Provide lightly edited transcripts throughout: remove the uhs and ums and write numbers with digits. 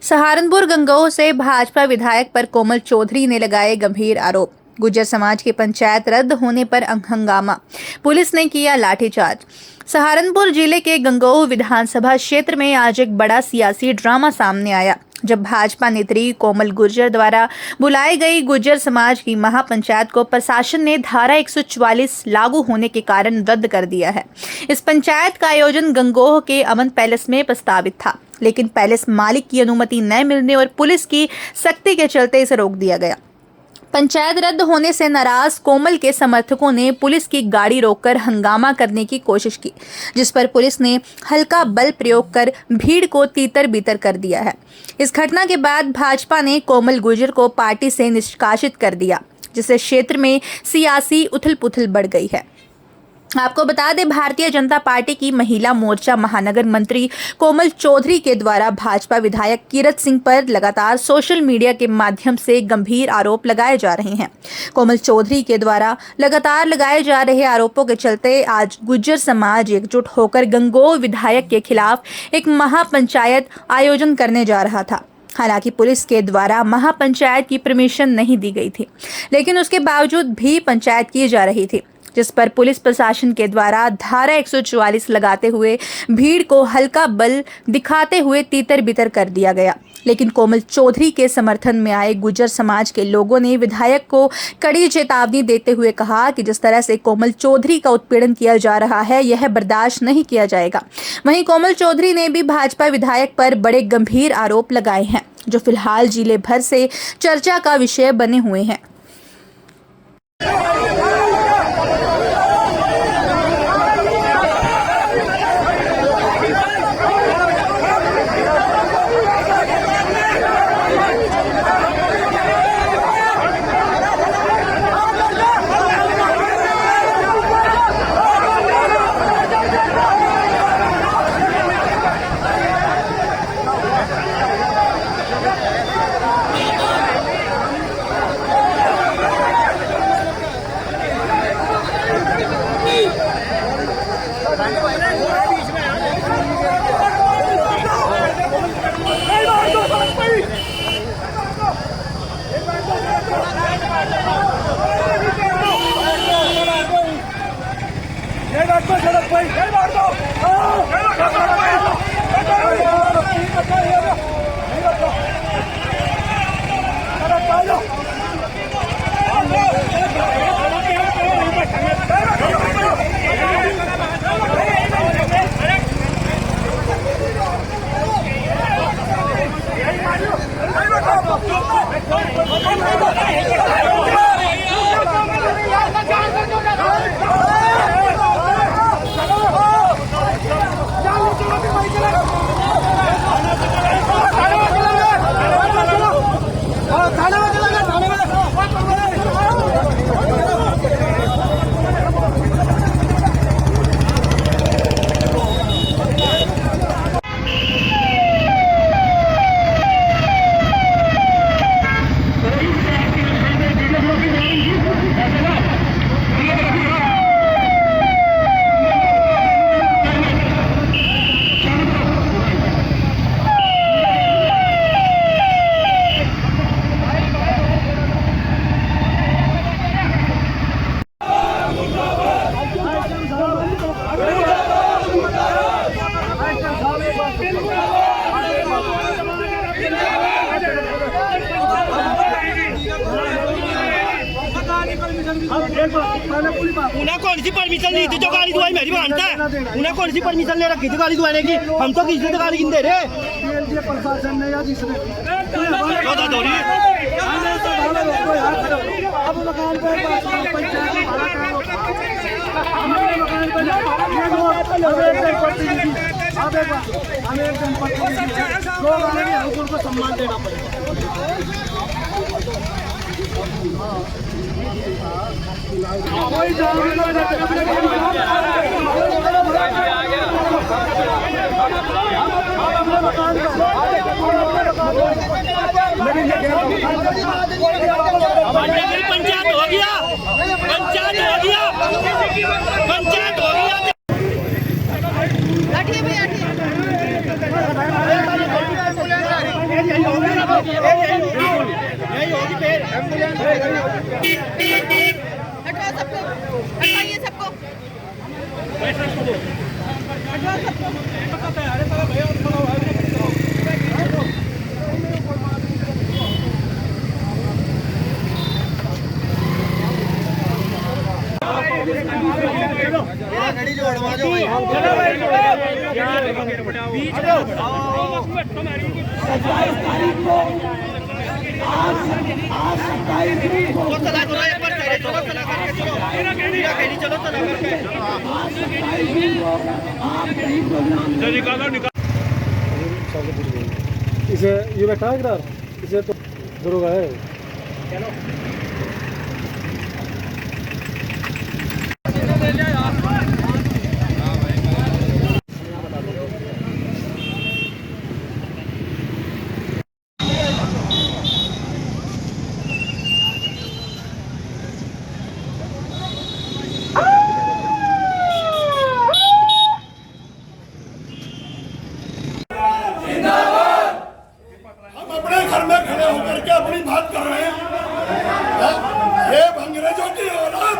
सहारनपुर गंगोह से भाजपा विधायक पर कोमल चौधरी ने लगाए गंभीर आरोप। गुर्जर समाज की पंचायत रद्द होने पर हंगामा, पुलिस ने किया लाठीचार्ज। सहारनपुर जिले के गंगोह विधानसभा क्षेत्र में आज एक बड़ा सियासी ड्रामा सामने आया, जब भाजपा नेत्री कोमल गुर्जर द्वारा बुलाई गई गुर्जर समाज की महापंचायत को प्रशासन ने धारा 144 लागू होने के कारण रद्द कर दिया है। इस पंचायत का आयोजन गंगोह के अमन पैलेस में प्रस्तावित था, लेकिन पैलेस मालिक की अनुमति न मिलने और पुलिस की सख्ती के चलते इसे रोक दिया गया। पंचायत रद्द होने से नाराज कोमल के समर्थकों ने पुलिस की गाड़ी रोककर हंगामा करने की कोशिश की, जिस पर पुलिस ने हल्का बल प्रयोग कर भीड़ को तीतर बीतर कर दिया है। इस घटना के बाद भाजपा ने कोमल गुर्जर को पार्टी से निष्कासित कर दिया, जिससे क्षेत्र में सियासी उथल-पुथल बढ़ गई है। आपको बता दें, भारतीय जनता पार्टी की महिला मोर्चा महानगर मंत्री कोमल चौधरी के द्वारा भाजपा विधायक कीरत सिंह पर लगातार सोशल मीडिया के माध्यम से गंभीर आरोप लगाए जा रहे हैं। कोमल चौधरी के द्वारा लगातार लगाए जा रहे आरोपों के चलते आज गुर्जर समाज एकजुट होकर गंगोह विधायक के खिलाफ एक महापंचायत आयोजन करने जा रहा था। हालांकि पुलिस के द्वारा महापंचायत की परमिशन नहीं दी गई थी, लेकिन उसके बावजूद भी पंचायत की जा रही थी, जिस पर पुलिस प्रशासन के द्वारा धारा 144 लगाते हुए भीड़ को हल्का बल दिखाते हुए तीतर बितर कर दिया गया। लेकिन कोमल चौधरी के समर्थन में आए गुर्जर समाज के लोगों ने विधायक को कड़ी चेतावनी देते हुए कहा कि जिस तरह से कोमल चौधरी का उत्पीड़न किया जा रहा है, यह बर्दाश्त नहीं किया जाएगा। वहीं कोमल चौधरी ने भी भाजपा विधायक पर बड़े गंभीर आरोप लगाए हैं, जो फिलहाल जिले भर से चर्चा का विषय बने हुए हैं। उन्हें कौन सी परमिशन ली थी जो गाड़ी दुआई मेरी मानता है? उन्हें कौन सी परमिशन ले रखी थी गाड़ी दुआने की? हम तो किसी से गाड़ी गिन दे रहे प्रशासन ने या जिसने अब मकान पे हमें एक जनप्रतिनिधि लोग आएंगे, हमको उनको सम्मान देना पड़ेगा। पंचायत हो गया, पंचायत हो गया, पंचायत हो गया। यही होगी फिर हटाओ सबको, हटाइए सबको, हटाओ सबको। गाड़ी जोड़वा दो भाई इसे ये बैठा है किधर, इसे तो दरोगा है। हम अपने घर में खड़े होकर के अपनी बात कर रहे हैं। ये अंग्रेजों की औलाद,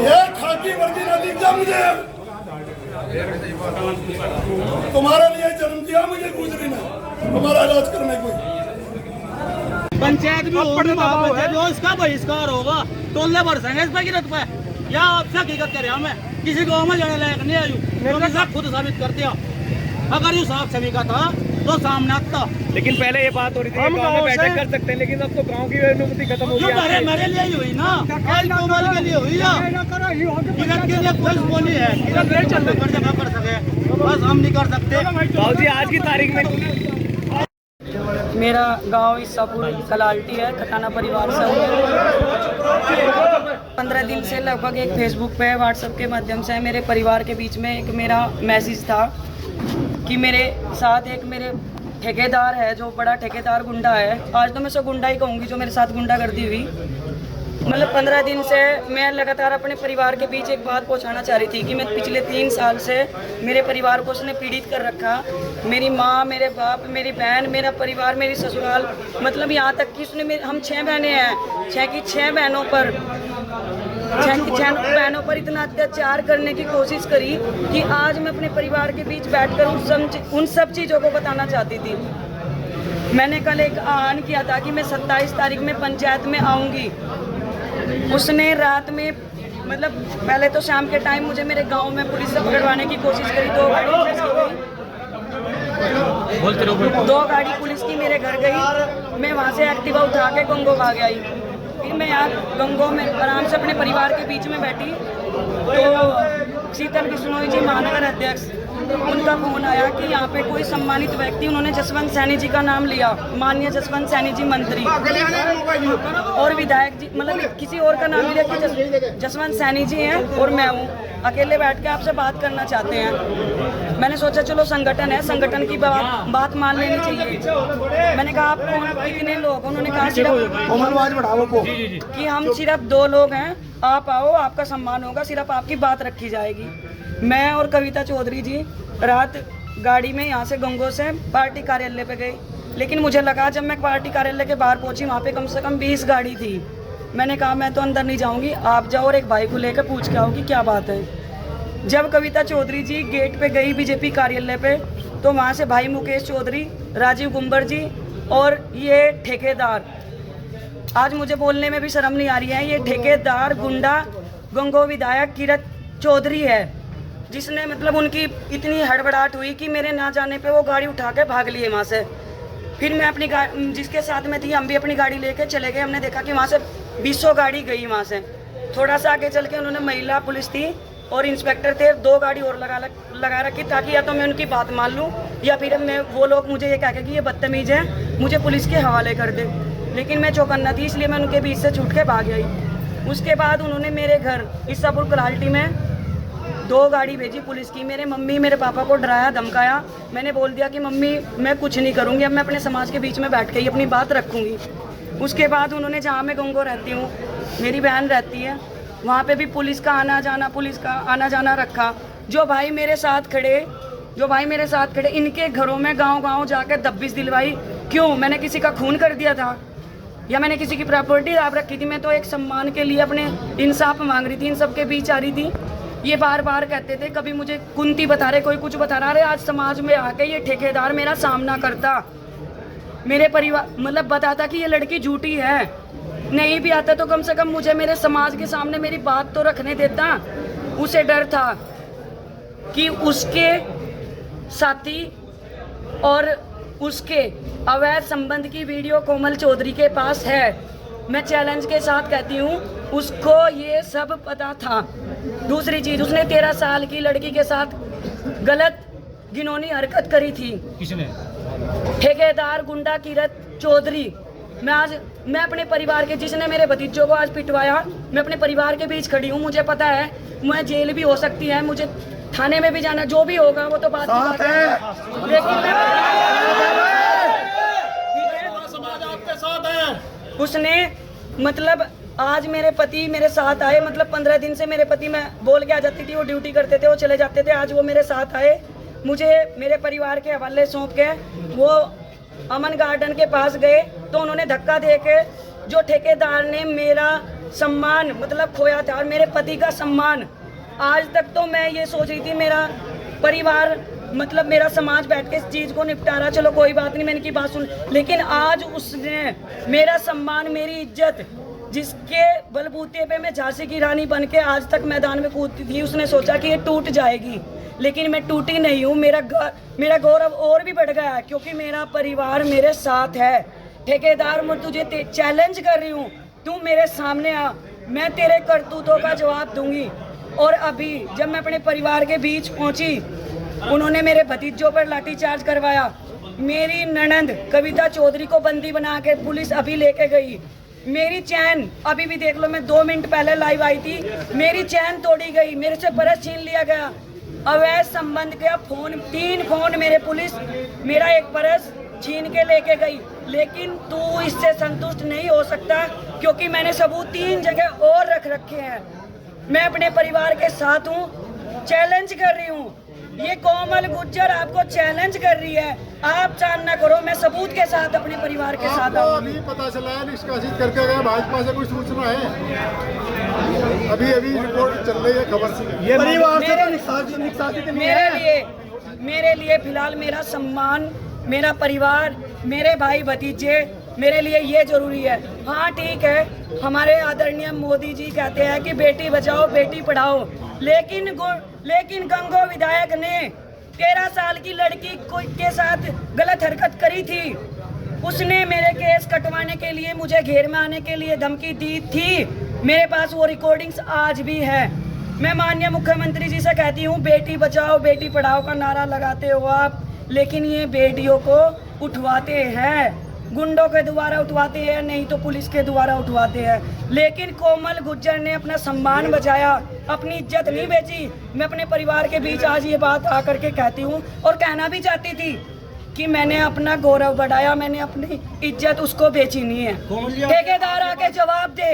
ये खाकी वर्दी ने दिखा मुझे, तुम्हारे लिए जन्म दिया मुझे गुजरी ने, तुम्हारा इलाज करने को। पंचायत भी होगी, महापंचायत भी, इसका बहिष्कार होगा, टोले बरसेंगे इस पे गिरत पे। या आपसे हकीकत करे मैं किसी गाँव में जाने लायक नहीं आयु, क्योंकि सब खुद साबित कर दिया। अगर ये साफ छवि का था तो सामने आता। लेकिन पहले ये बात हो रही थी कि गांव में बैठक कर सकते हैं, लेकिन अब तो गांव की अनुमति खत्म हो जो गई है। मेरे लिए ही हुई ना, आज कोमल के लिए हुई या किरण के लिए कोई बोली है, किरण नहीं चल कर जगह कर सके, बस हम नहीं कर सकते। बाबूजी आज की तारीख में मेरा गांव ईसापुर कलाल्टी है, खटाना परिवार से हूँ। 15 दिन से लगभग एक फेसबुक पे व्हाट्सएप के माध्यम से मेरे परिवार के बीच में एक मेरा मैसेज था कि मेरे साथ एक मेरे ठेकेदार है जो बड़ा ठेकेदार गुंडा है। आज तो मैं उसे गुंडा ही कहूँगी, जो मेरे साथ गुंडागर्दी हुई। मतलब 15 दिन से मैं लगातार अपने परिवार के बीच एक बात पहुंचाना चाह रही थी कि मैं पिछले 3 साल से मेरे परिवार को उसने पीड़ित कर रखा। मेरी माँ, मेरे बाप, मेरी बहन, मेरा परिवार, मेरी ससुराल, मतलब यहाँ तक कि उसने हम 6 बहनें हैं, 6 की 6 बहनों पर 6 बहनों पर इतना अत्याचार करने की कोशिश करी कि आज मैं अपने परिवार के बीच बैठकर उन सब चीज़ों को बताना चाहती थी। मैंने कल एक आह्वान किया था कि मैं 27 तारीख में पंचायत में आऊँगी। उसने रात में, मतलब पहले तो शाम के टाइम मुझे मेरे गांव में पुलिस से पकड़वाने की कोशिश करी। 2 गाड़ी पुलिस की गई, 2 गाड़ी पुलिस की मेरे घर गई। मैं वहां से एक्टिवा उठा के गंगो भाग आई। फिर मैं यहाँ गंगो में आराम से अपने परिवार के बीच में बैठी तो शीतल बिश्नोई जी महानगर अध्यक्ष, उनका फोन आया कि यहाँ पे कोई सम्मानित व्यक्ति, उन्होंने जसवंत सैनी जी का नाम लिया, माननीय जसवंत सैनी जी मंत्री और विधायक जी, मतलब किसी और का नाम लिया कि जसवंत सैनी जी हैं और मैं हूँ, अकेले बैठ के आपसे बात करना चाहते हैं। मैंने सोचा चलो संगठन है, संगठन की बात मान लेनी चाहिए। मैंने कहा आप कौन, कितने लोग? उन्होंने कहा कि हम सिर्फ 2 लोग हैं, आप आओ, आपका सम्मान होगा, सिर्फ आपकी बात रखी जाएगी। मैं और कविता चौधरी जी रात गाड़ी में यहाँ से गंगो से पार्टी कार्यालय पे गई, लेकिन मुझे लगा जब मैं पार्टी कार्यालय के बाहर पहुँची वहाँ पे कम से कम 20 गाड़ी थी। मैंने कहा मैं तो अंदर नहीं जाऊँगी, आप जाओ और एक भाई को लेकर पूछ के आओ कि क्या बात है। जब कविता चौधरी जी गेट पे गई बीजेपी कार्यालय पे, तो वहाँ से भाई मुकेश चौधरी, राजीव गुम्बर जी और ये ठेकेदार, आज मुझे बोलने में भी शर्म नहीं आ रही है, ये ठेकेदार गुंडा गंगो विधायक किरण चौधरी है, जिसने मतलब उनकी इतनी हड़बड़ाहट हुई कि मेरे ना जाने पे वो गाड़ी उठा के भाग लिए वहाँ से। फिर मैं अपनी जिसके साथ में थी, हम भी अपनी गाड़ी लेके चले गए। हमने देखा कि वहाँ से 20 गाड़ी गई वहाँ से। थोड़ा सा आगे चल के उन्होंने महिला पुलिस थी और इंस्पेक्टर थे, 2 गाड़ी और लगा रखी, ताकि या तो मैं उनकी बात मान लूँ या फिर मैं वो लोग मुझे ये कह के कि ये बदतमीज़ है, मुझे पुलिस के हवाले कर दे। लेकिन मैं चौकन्ना थी, इसलिए मैं उनके बीच से छूट के भाग आई। उसके बाद उन्होंने मेरे घर ईसापुर कलाल्टी में 2 गाड़ी भेजी पुलिस की। मेरे मम्मी मेरे पापा को डराया धमकाया। मैंने बोल दिया कि मम्मी मैं कुछ नहीं करूँगी, अब मैं अपने समाज के बीच में बैठ के ही अपनी बात रखूँगी। उसके बाद उन्होंने, जहाँ मैं गंगो रहती हूँ, मेरी बहन रहती है, वहाँ पे भी पुलिस का आना जाना रखा। जो भाई मेरे साथ खड़े जो भाई मेरे साथ खड़े, इनके घरों में गांव-गांव जाकर दबिश दिलवाई। क्यों? मैंने किसी का खून कर दिया था या मैंने किसी की प्रॉपर्टी आप रखी थी? मैं तो एक सम्मान के लिए अपने इंसाफ मांग रही थी, इन सबके बीच आ रही थी। ये बार बार कहते थे, कभी मुझे कुंती बता रहे, कोई कुछ बता रहा है। आज समाज में आके ये ठेकेदार मेरा सामना करता, मेरे परिवार मतलब बताता कि ये लड़की झूठी है। नहीं भी आता तो कम से कम मुझे मेरे समाज के सामने मेरी बात तो रखने देता। उसे डर था कि उसके साथी और उसके अवैध संबंध की वीडियो कोमल चौधरी के पास है। मैं चैलेंज के साथ कहती हूँ, उसको ये सब पता था। दूसरी चीज, उसने 13 साल की लड़की के साथ गलत घिनौनी हरकत करी थी। किसने? ठेकेदार गुंडा किरत चौधरी। मैं अपने परिवार के, जिसने मेरे भतीजों को आज पिटवाया, मैं अपने परिवार के बीच खड़ी हूँ। मुझे पता है मैं जेल भी हो सकती है, मुझे थाने में भी जाना, जो भी होगा वो तो बात है। लेकिन समाज आपके साथ है। उसने मतलब आज मेरे पति मेरे साथ आए, मतलब 15 दिन से मेरे पति, मैं बोल के आ जाती थी, वो ड्यूटी करते थे, वो चले जाते थे। आज वो मेरे साथ आए, मुझे मेरे परिवार के हवाले सौंप के वो अमन गार्डन के पास गए तो उन्होंने धक्का दे के, जो ठेकेदार ने मेरा सम्मान मतलब खोया था और मेरे पति का सम्मान, आज तक तो मैं ये सोच रही थी मेरा परिवार मतलब मेरा समाज बैठ के इस चीज़ को निपटा रहा, चलो कोई बात नहीं, मैंने की बात सुन। लेकिन आज उसने मेरा सम्मान, मेरी इज्जत, जिसके बलबूते पे मैं झांसी की रानी बन के आज तक मैदान में कूदती थी, उसने सोचा कि ये टूट जाएगी, लेकिन मैं टूटी नहीं हूँ। मेरा गौरव और भी बढ़ गया है क्योंकि मेरा परिवार मेरे साथ है। ठेकेदार, मैं तुझे चैलेंज कर रही हूँ, तू मेरे सामने आ, मैं तेरे करतूतों का जवाब दूंगी। और अभी जब मैं अपने परिवार के बीच पहुंची, उन्होंने मेरे भतीजों पर लाठीचार्ज करवाया। मेरी ननंद कविता चौधरी को बंदी बना के पुलिस अभी लेके गई। मेरी चैन अभी भी देख लो, मैं 2 मिनट पहले लाइव आई थी, मेरी चैन तोड़ी गई, मेरे से पर्स छीन लिया गया। अवैध संबंध का फोन, 3 फोन मेरे पुलिस, मेरा एक पर्स छीन के लेके गई। लेकिन तू इससे संतुष्ट नहीं हो सकता क्योंकि मैंने सबूत 3 जगह और रख रखे हैं। मैं अपने परिवार के साथ हूँ, चैलेंज कर रही हूँ। ये कोमल गुज्जर आपको चैलेंज कर रही है, आप चांद न करो, मैं सबूत के साथ अपने परिवार के साथ आऊँ। अभी पता चला है निष्कासित करके गया, भाजपा से कोई सूचना है? अभी रिपोर्ट चल रही है खबर से। ये परिवार से निष्कासित नहीं है। मेरे लिए फिलहाल मेरा सम्मान, मेरा परिवार, मेरे भाई भतीजे, मेरे लिए ये जरूरी है। हाँ ठीक है, हमारे आदरणीय मोदी जी कहते हैं कि बेटी बचाओ बेटी पढ़ाओ, लेकिन गंगो विधायक ने 13 साल की लड़की के साथ गलत हरकत करी थी। उसने मेरे केस कटवाने के लिए, मुझे घेर में आने के लिए धमकी दी थी। मेरे पास वो रिकॉर्डिंग्स आज भी है। मैं माननीय मुख्यमंत्री जी से कहती हूँ, बेटी बचाओ बेटी पढ़ाओ का नारा लगाते हो आप, लेकिन ये बेटियों को उठवाते हैं, गुंडों के द्वारा उठवाते हैं, नहीं तो पुलिस के द्वारा उठवाते हैं। लेकिन कोमल गुज्जर ने अपना सम्मान बचाया, अपनी इज्जत नहीं बेची। मैं अपने परिवार के बीच आज ये बात आकर के कहती हूँ और कहना भी चाहती थी कि मैंने अपना गौरव बढ़ाया, मैंने अपनी इज्जत उसको बेची नहीं है। ठेकेदार आके जवाब दे।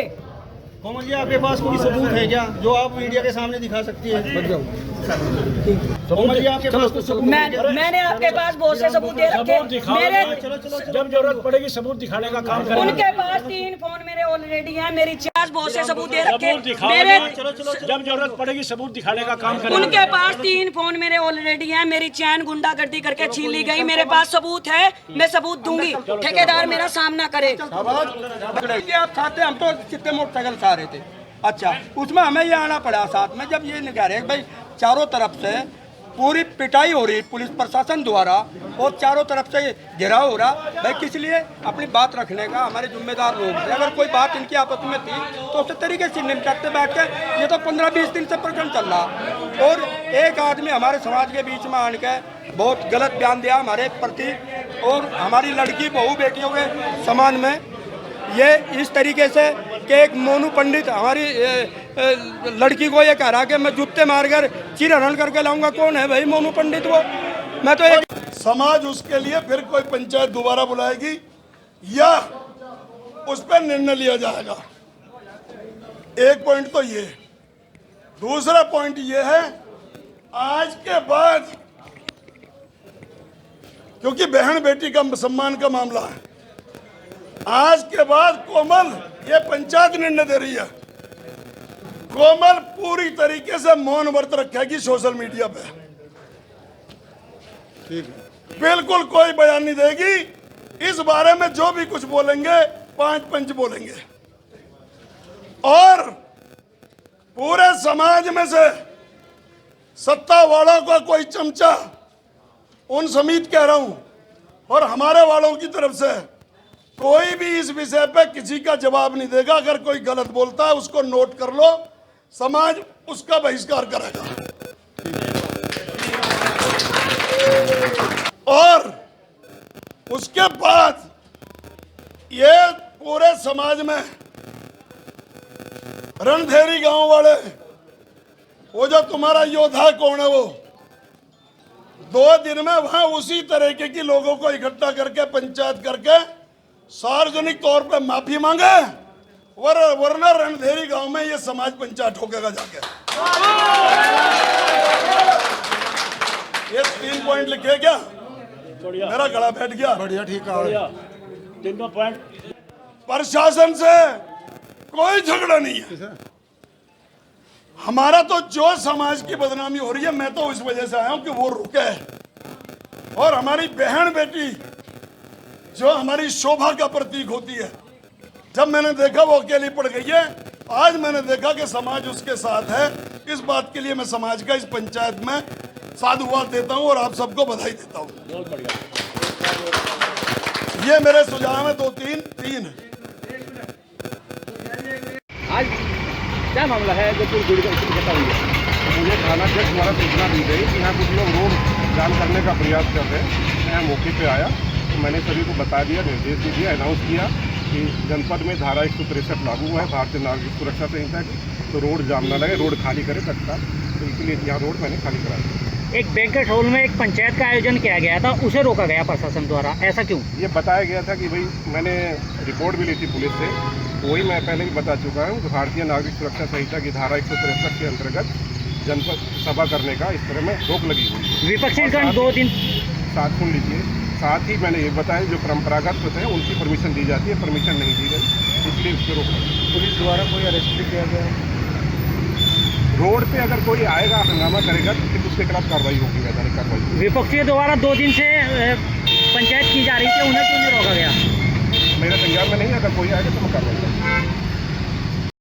कोमल जी, आपके पास कोई सबूत है क्या जो आप मीडिया के सामने दिखा सकती है? कोमल जी, आपके पास कुछ सबूत? मैंने आपके पास बहुत से सबूत दे रखे। मेरे जब जरूरत पड़ेगी सबूत दिखाने का काम करेंगे। उनके पास 3 फोन मेरे ऑलरेडी हैं, मेरी चार्ज बहुत से सबूत दे रखे। जब जरूरत पड़ेगी सबूत दिखाने का काम करेंगे। उनके पास 3 फोन मेरे ऑलरेडी हैं, मेरी चैन गुंडागर्दी करके छीन ली गई। मेरे पास सबूत है, मैं सबूत दूंगी, ठेकेदार मेरा सामना करे। आप खाते, हम तो कितने मोटरसाइकिल से आ रहे थे, अच्छा उसमें हमें ये आना पड़ा साथ में। जब ये निकाल रहे भाई चारों तरफ से पूरी पिटाई हो रही पुलिस प्रशासन द्वारा और चारों तरफ से घेराव हो रहा, भाई किस लिए? अपनी बात रखने का हमारे जिम्मेदार लोग थे। अगर कोई बात इनकी आपस में थी तो उस तरीके से निपटते बैठ के। ये तो 15-20 दिन से प्रकरण चल रहा और एक आदमी हमारे समाज के बीच में आन के बहुत गलत बयान दिया हमारे प्रति और हमारी लड़की बहू बेटियों के समान में। ये इस तरीके से कि एक मोनू पंडित हमारी लड़की को ये कह रहा कि मैं जूते मारकर चिरहरण करके लाऊंगा। कौन है भाई मोनू पंडित? वो मैं तो एक समाज उसके लिए फिर कोई पंचायत दोबारा बुलाएगी या उस पर निर्णय लिया जाएगा। एक पॉइंट तो ये। दूसरा पॉइंट ये है, आज के बाद क्योंकि बहन बेटी का सम्मान का मामला है। आज के बाद कोमल, ये पंचायत निर्णय दे रही है, कोमल पूरी तरीके से मौन व्रत रखेगी सोशल मीडिया पे। ठीक है। बिल्कुल कोई बयान नहीं देगी। इस बारे में जो भी कुछ बोलेंगे 5 पंच बोलेंगे। और पूरे समाज में से सत्ता वालों का कोई चमचा, उन समेत कह रहा हूं, और हमारे वालों की तरफ से कोई भी इस विषय पे किसी का जवाब नहीं देगा। अगर कोई गलत बोलता है उसको नोट कर लो, समाज उसका बहिष्कार करेगा। और उसके बाद ये पूरे समाज में रणधेरी गांव वाले, वो जो तुम्हारा योद्धा कौन है, वो 2 दिन में वहां उसी तरीके की लोगों को इकट्ठा करके पंचायत करके सार्वजनिक तौर पे माफी मांगे, वरना रणधेरी गांव में ये समाज पंचायत ठोकेगा जाके। ये 3 पॉइंट लिखे क्या? मेरा गला बैठ गया। बढ़िया, ठीक है। 3 पॉइंट। प्रशासन से कोई झगड़ा नहीं है हमारा। तो जो समाज की बदनामी हो रही है, मैं तो इस वजह से आया हूं कि वो रुके, और हमारी बहन बेटी जो हमारी शोभा का प्रतीक होती है, जब मैंने देखा वो अकेली पड़ गई है, आज मैंने देखा कि समाज उसके साथ है। इस बात के लिए मैं समाज का इस पंचायत में साधुवाद देता हूं और आप सबको बधाई देता हूं। बहुत बढ़िया। ये मेरे सुझाव है 2-3 आज क्या मामला है जो पूरी दूरी का इकट्ठा हुई है? मुझे थानाध्यक्ष द्वारा सूचना दी गई कि यहाँ कुछ लोग रोड जाम करने का प्रयास कर रहे हैं। मैं यहाँ मौके पे आया तो मैंने सभी को बता दिया, निर्देश दे दिया, अनाउंस किया कि जनपद में धारा 163 लागू है भारतीय नागरिक सुरक्षा संहिता की, तो रोड जाम ना लगे, रोड खाली करे तत्काल। तो इसलिए यहाँ रोड मैंने खाली करा दी। एक बैंकेट हॉल में एक पंचायत का आयोजन किया गया था, उसे रोका गया प्रशासन द्वारा, ऐसा क्यों? ये बताया गया था कि भाई, मैंने रिपोर्ट भी ली थी पुलिस से, वही मैं पहले भी बता चुका हूँ कि भारतीय नागरिक सुरक्षा संहिता की धारा 163 के अंतर्गत जनपद सभा करने का इस तरह में रोक लगी हुई है। विपक्षी गण 2 दिन साथ सुन लीजिए, साथ ही मैंने ये बताया जो परंपरागत होते हैं उनकी परमिशन दी जाती है, परमिशन नहीं दी गई, इसलिए उसको रोक लगी। पुलिस द्वारा कोई अरेस्ट भी किया गया? रोड पे अगर कोई आएगा हंगामा करेगा तो फिर उसके खिलाफ कार्रवाई होगी, वैधानिक कार्रवाई। विपक्षी द्वारा 2 दिन से पंचायत की जा रही थी, उन्हें क्यों नहीं रोका गया? मेरे संज्ञान में नहीं, अगर कोई आएगा तो मैं कार्रवाई करूँगा।